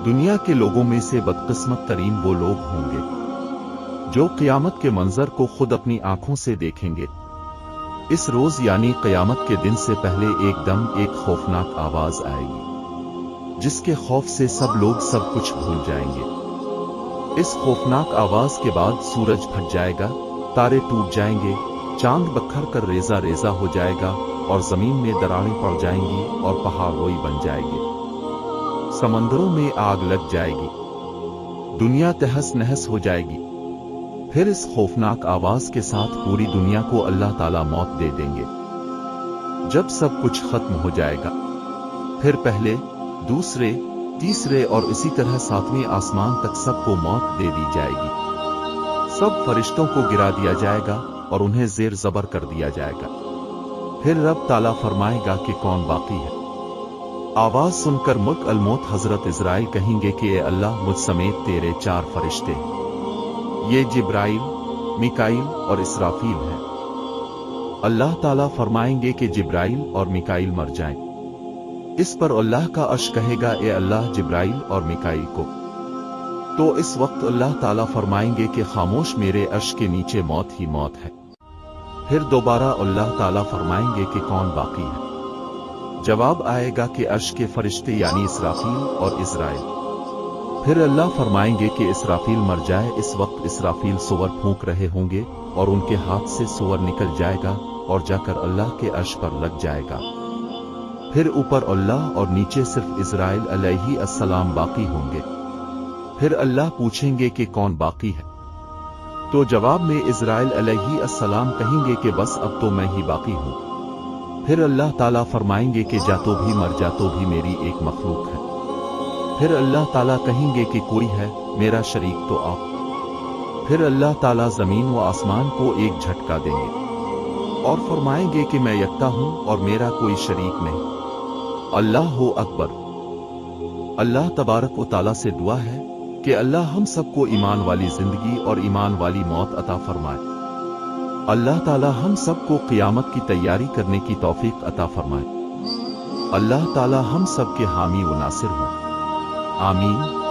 दुनिया के लोगों में से बदकिस्मत तरीन वो लोग होंगे जो क़यामत के मंजर को खुद अपनी आंखों से देखेंगे। इस रोज यानी क़यामत के दिन से पहले एकदम एक खौफनाक आवाज आएगी जिसके खौफ से सब लोग सब कुछ भूल जाएंगे। इस खौफनाक आवाज के बाद सूरज फट जाएगा, तारे टूट जाएंगे, चांद बखर कर रेजा रेजा हो जाएगा और जमीन में दरारें पड़ जाएंगी और पहाड़ रोई बन जाएंगे, समंदरों में आग लग जाएगी, दुनिया तहस नहस हो जाएगी। फिर इस खौफनाक आवाज के साथ पूरी दुनिया को अल्लाह ताला मौत दे देंगे। जब सब कुछ खत्म हो जाएगा फिर पहले, दूसरे, तीसरे और इसी तरह सातवें आसमान तक सबको मौत दे दी जाएगी। सब फरिश्तों को गिरा दिया जाएगा और उन्हें जेर जबर कर दिया जाएगा। फिर रब ताला फरमाएगा कि कौन बाकी है। आवाज सुनकर मुल्क अल मौत हजरत इजराइल कहेंगे कि ए अल्लाह, मुझ समेत तेरे 4 फरिश्ते, ये जिब्राइल, मिकाइल और इसराफील हैं। अल्लाह ताला फरमाएंगे कि जिब्राइल और मिकाइल मर जाएं। इस पर अल्लाह का अर्श कहेगा, ए अल्लाह, जिब्राइल और मिकाइल को। तो इस वक्त अल्लाह ताला फरमाएंगे कि खामोश, मेरे अर्श के नीचे मौत ही मौत है। फिर दोबारा अल्लाह ताला फरमाएंगे कि कौन बाकी है। जवाब आएगा कि अर्श के फरिश्ते यानी इसराफील और इजराइल। फिर अल्लाह फरमाएंगे कि इसराफील मर जाए। इस वक्त इसराफील सूअर फूंक रहे होंगे और उनके हाथ से सूअर निकल जाएगा और जाकर अल्लाह के अर्श पर लग जाएगा। फिर ऊपर अल्लाह और नीचे सिर्फ इजराइल अलैहि अस्सलाम बाकी होंगे। फिर अल्लाह पूछेंगे कि कौन बाकी है। तो जवाब में इजराइल अलैहि अस्सलाम कहेंगे कि बस अब तो मैं ही बाकी हूं। फिर अल्लाह ताला फरमाएंगे कि जा तो भी मर जा, तो भी मेरी एक मखलूक है। फिर अल्लाह ताला कहेंगे कि कोई है मेरा शरीक तो आप। फिर अल्लाह ताला जमीन व आसमान को एक झटका देंगे और फरमाएंगे कि मैं यकता हूं और मेरा कोई शरीक नहीं। अल्लाह हो अकबर। अल्लाह तबारक व ताला से दुआ है कि अल्लाह हम सबको ईमान वाली जिंदगी और ईमान वाली मौत अता फरमाए। अल्लाह ताला हम सबको क़यामत की तैयारी करने की तौफीक अता फरमाए। अल्लाह ताला हम सब के हामी व नासिर हों। आमीन।